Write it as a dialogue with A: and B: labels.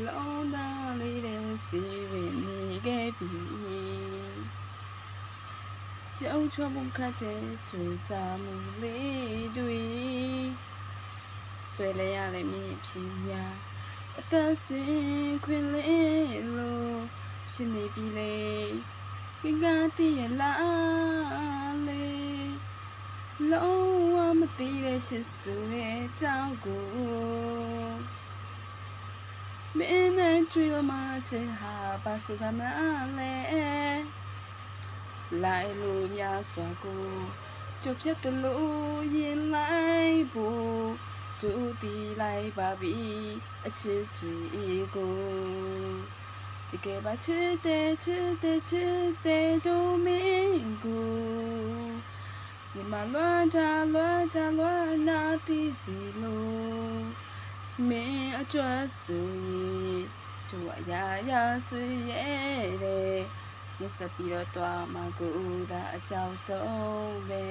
A: လုံးသားလေးတဲ့စီဝင်နေခဲ့ပြီရုပ်ချမှုခတ်တဲ့ကြွေစားမှုလေးတွေဆွဲလဲရတဲ့မြင့်ဖြီးများအသက်စင်ခွင်လေးလို့ဖြစ်နေပြီလေပင်ကတိရလားလေလုံးဝမသိတဲ့ချစ်စုရဲ့အကြောင်းကိုမင်းနဲ့တွေ့လို့မှချစ်ဟာပါစုကမလဲလိုက်လို့များစွာကိုကြွဖြတ်တယ်လို့ရင်လိုက်ဖို့ဒူတီလိုက်ပါပြီအချစ်တွေကိုတကယ်ပါချစ်တဲ့တို့မင်းကိုဒီမှာလွမ်းတာနာတီစီလို့မင်းအတွက်ဆိုရင်တို့အရာစရဲ့တဲ့ရက်စပြီးတော့တွားမှာကိုသာအကြောင်းဆုံးပဲ